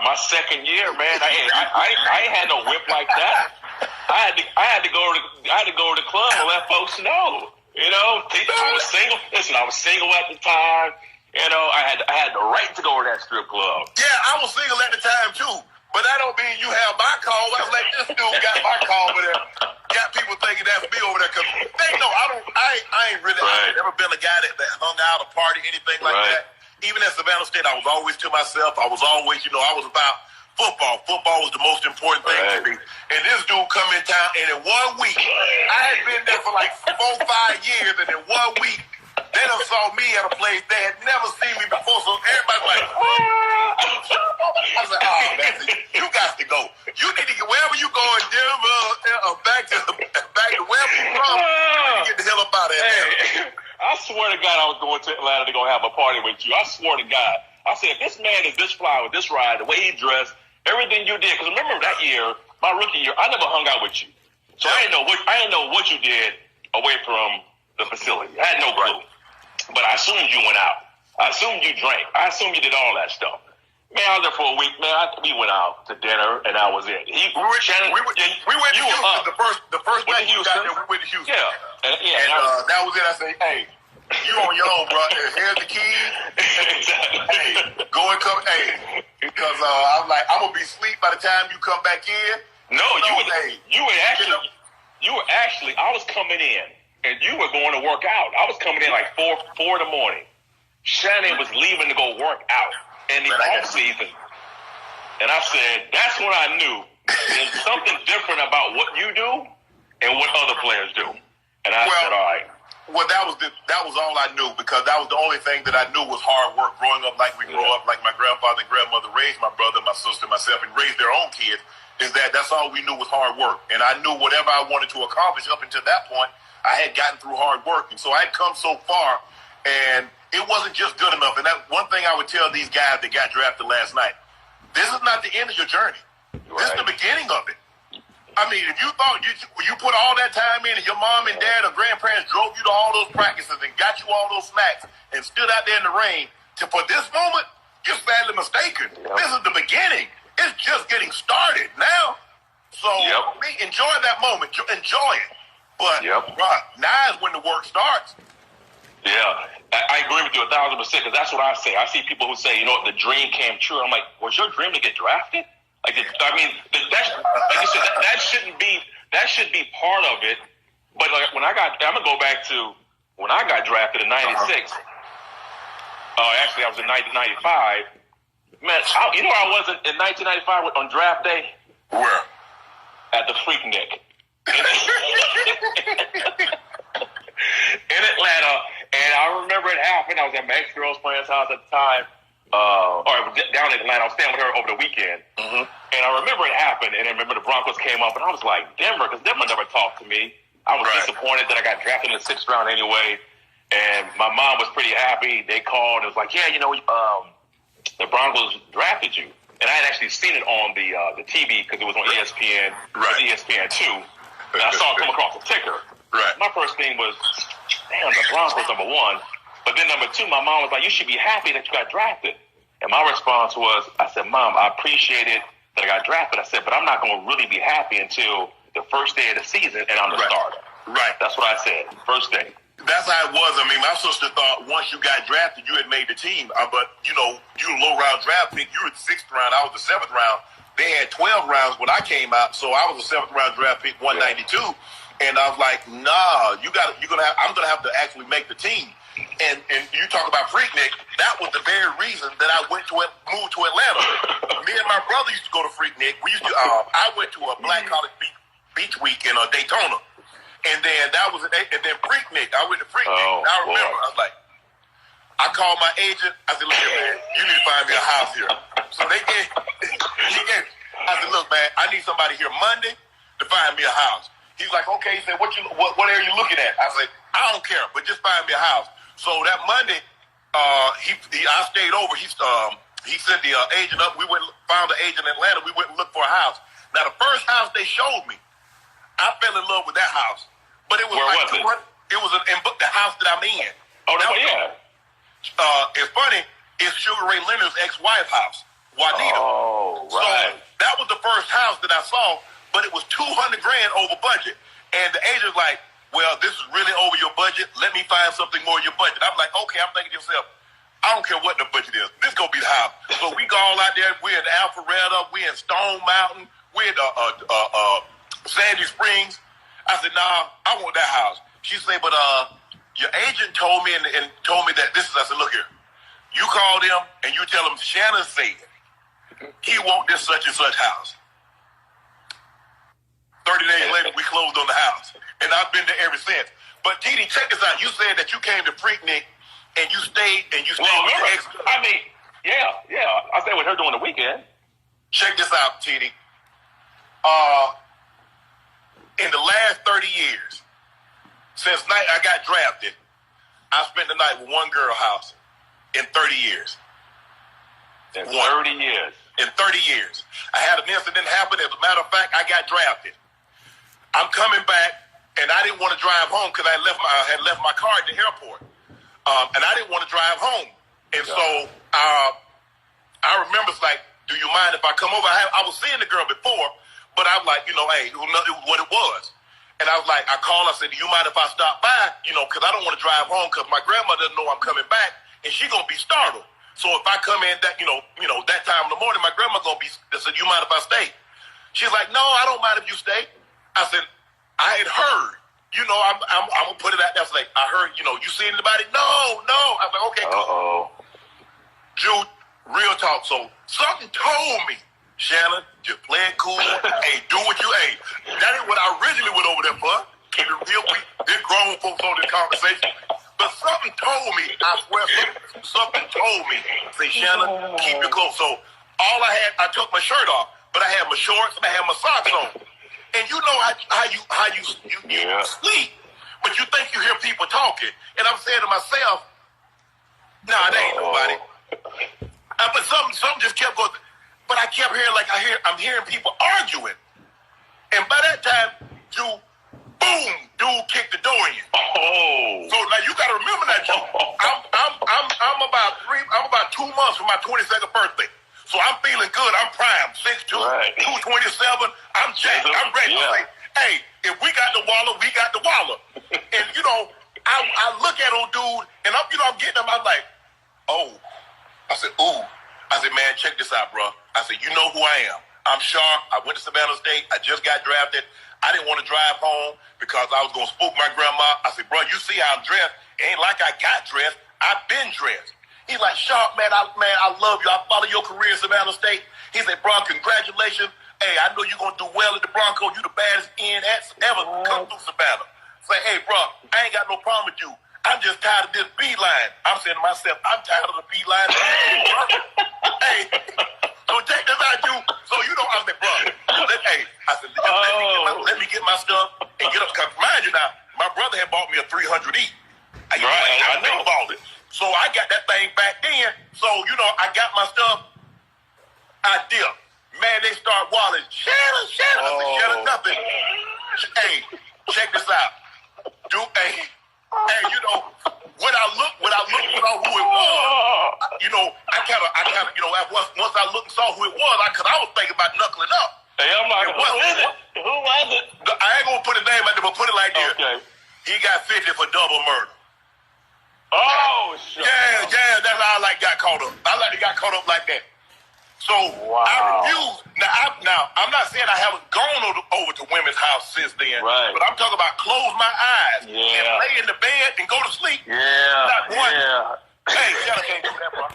my second year, man, I ain't had no whip like that. I had to go to the club and let folks know. You know, I was single. Listen, I was single at the time. You know, I had the right to go to that strip club. Yeah, I was single at the time too. But that don't mean you have my call. I was like, this dude got my call over there. Got people thinking that's me over there. Cause they know I ain't really. Right. I've never been a guy that hung out or party, anything like that. Even at Savannah State, I was always to myself. I was always, I was about football. Football was the most important thing to me. And this dude come in town, and in 1 week, I had been there for like 4 or 5 years, and in 1 week, they done saw me at a place they had never seen me before. So everybody was like, I was like, oh, that's it. You got to go. You need to get wherever you go in Denver, back to wherever you from. You need to get the hell up out of here. I swear to God, I was going to Atlanta to go have a party with you. I swear to God. I said, this man is this fly with this ride, the way he dressed, everything you did. Because remember that year, my rookie year, I never hung out with you. So I didn't know what you did away from the facility. I had no clue. But I assumed you went out. I assumed you drank. I assumed you did all that stuff. Man, I was there for a week. Man, we went out to dinner, and that was it. We went to Houston. The first night you got there, we went to Houston. Yeah. And that was it. I said, hey, you on your own, bro. Here's the keys. Hey, go and come. Hey, because I'm like, I'm going to be asleep by the time you come back in. No, you were actually, I was coming in, and you were going to work out. I was coming in like 4 in the morning. Shannon was leaving to go work out in the off season. And I said, that's when I knew there's something different about what you do and what other players do. And I said, all right. Well, that was all I knew, because that was the only thing that I knew was hard work. Growing up like we grew up, like my grandfather and grandmother raised my brother, my sister, myself, and raised their own kids, that's all we knew was hard work. And I knew whatever I wanted to accomplish up until that point, I had gotten through hard work. And so I had come so far, and it wasn't just good enough. And that one thing I would tell these guys that got drafted last night, this is not the end of your journey. This is the beginning of it. I mean, if you thought you put all that time in and your mom and dad or grandparents drove you to all those practices and got you all those snacks and stood out there in the rain for this moment, you're sadly mistaken. Yep. This is the beginning. It's just getting started now. So enjoy that moment. Enjoy it. But now is when the work starts. Yeah, I agree with you 1,000%, because that's what I say. I see people who say, the dream came true. I'm like, was your dream to get drafted? Like, I mean, that shouldn't be. That should be part of it. But like I'm gonna go back to when I got drafted in '96. Actually, I was in 1995. Man, you know where I was in 1995 on draft day? Where? At the Freaknik in Atlanta. And I remember it happened. I was at my ex-girl's friend's house at the time. Down in Atlanta. I was staying with her over the weekend. Mm-hmm. And I remember it happened. And I remember the Broncos came up, and I was like, Denver, because Denver never talked to me. I was disappointed that I got drafted in the 6th round anyway. And my mom was pretty happy. They called and was like, yeah, the Broncos drafted you. And I had actually seen it on the TV because it was on ESPN, ESPN2. And I saw it come across the ticker. Right. My first thing was, damn, the Broncos #1. But then #2, my mom was like, you should be happy that you got drafted. And my response was, I said, Mom, I appreciate it that I got drafted. I said, but I'm not going to really be happy until the first day of the season and I'm the starter. Right. That's what I said. First day. That's how it was. I mean, my sister thought once you got drafted, you had made the team. But, you a low-round draft pick. You were the 6th round. I was the 7th round. They had 12 rounds when I came out, so I was a 7th-round draft pick, 192. Yeah. And I was like, nah, I'm gonna have to actually make the team. And you talk about Freaknik, that was the very reason that I moved to Atlanta. Me and my brother used to go to Freaknik. We used to. I went to a Black College Beach Week in Daytona, and then Freaknik. I went to Freaknik. I remember. I was like, I called my agent. I said, look, man, you need to find me a house here. So he gave. I said, look, man, I need somebody here Monday to find me a house. He's like, okay. He said, what area are you looking at? I said, I don't care, but just find me a house. So that Monday, I stayed over. He sent the agent up. We found the agent in Atlanta. We went and looked for a house. Now, the first house they showed me, I fell in love with that house. But it was it was the house that I'm in. Oh, yeah. It's funny. It's Sugar Ray Leonard's ex-wife house, Juanita. Oh. I saw, but it was $200,000 over budget. And the agent's like, well, this is really over your budget. Let me find something more in your budget. I'm like, okay, I'm thinking to myself, I don't care what the budget is. This gonna be the house. So we go all out there. We're in Alpharetta. We're in Stone Mountain. We're in Sandy Springs. I said, nah, I want that house. She said, but your agent told me and told me that this is. I said, look here. You call them and you tell them Shannon said he want this such and such house. 30 days later, we closed on the house. And I've been there ever since. But, Titi, check this out. You said that you came to Freaknik and you stayed with your ex. I mean, yeah. I stayed with her during the weekend. Check this out, Titi. In the last 30 years, since night I got drafted, I spent the night with one girl house in 30 years. In 30 years. In 30 years. I had an incident happen. As a matter of fact, I got drafted. I'm coming back, and I didn't want to drive home because I had left my car at the airport. And I didn't want to drive home. And so I remember it's like, do you mind if I come over? I was seeing the girl before, but I was like, hey, it was what it was. And I was like, I called, I said, do you mind if I stop by? Because I don't want to drive home because my grandmother doesn't know I'm coming back, and she's going to be startled. So if I come in that, that time in the morning, my grandma going to be, I said, you mind if I stay? She's like, no, I don't mind if you stay. I said, I had heard. I'm gonna put it out there. I was like, I heard, you see anybody? No. I was like, okay, cool. Jude, real talk. So something told me, Shannon, just play it cool. Hey, do what you ain't. That ain't what I originally went over there for. Keep it real. They're grown folks on this conversation. But something told me, I swear, something told me, say, Shannon, keep it close. So all I took my shirt off, but I had my shorts and I had my socks on. And you know how you sleep, but you think you hear people talking. And I'm saying to myself, nah, there ain't nobody. But something just kept going. But I kept hearing, I'm hearing people arguing. And by that time, dude kicked the door in. So now you got to remember that, Joe. I'm about 2 months from my 22nd birthday. So I'm feeling good. I'm prime. 6'2", 227. I'm jacked. I'm ready to say, hey, if we got the Waller, we got the Waller. And, I look at old dude, and I'm getting him. I'm like, oh. I said, ooh. I said, man, check this out, bro. I said, you know who I am. I'm Sharpe. I went to Savannah State. I just got drafted. I didn't want to drive home because I was going to spook my grandma. I said, bro, you see how I'm dressed? It ain't like I got dressed. I've been dressed. He's like, Sharpe, man, I love you. I follow your career in Savannah State. He said, bro, congratulations. Hey, I know you're going to do well at the Broncos. You the baddest end ever come through Savannah. Say, hey, bro, I ain't got no problem with you. I'm just tired of this beeline. I'm saying to myself, I'm tired of the beeline. Hey, so check this out, you. So, I said, bro, I said, let me get my stuff and get up. Because mind you now, my brother had bought me a 300E. I know about it. So I got that thing back then. So, I got my stuff. I dip. Man, they start walling. Shannon. I said, Shannon, nothing. Hey, check this out. When I looked saw who it was, once I looked and saw who it was, because I was thinking about knuckling up. Hey, I'm like, who was it? I ain't going to put his name out there, but put it like this. Okay. He got 50 for double murder. Oh, shit. Yeah, that's how I got caught up. I got caught up like that. So I refuse. Now, I'm not saying I haven't gone over to women's house since then, but I'm talking about close my eyes and lay in the bed and go to sleep. Yeah. Not one. Yeah. Hey, Shannon can't do that, bro.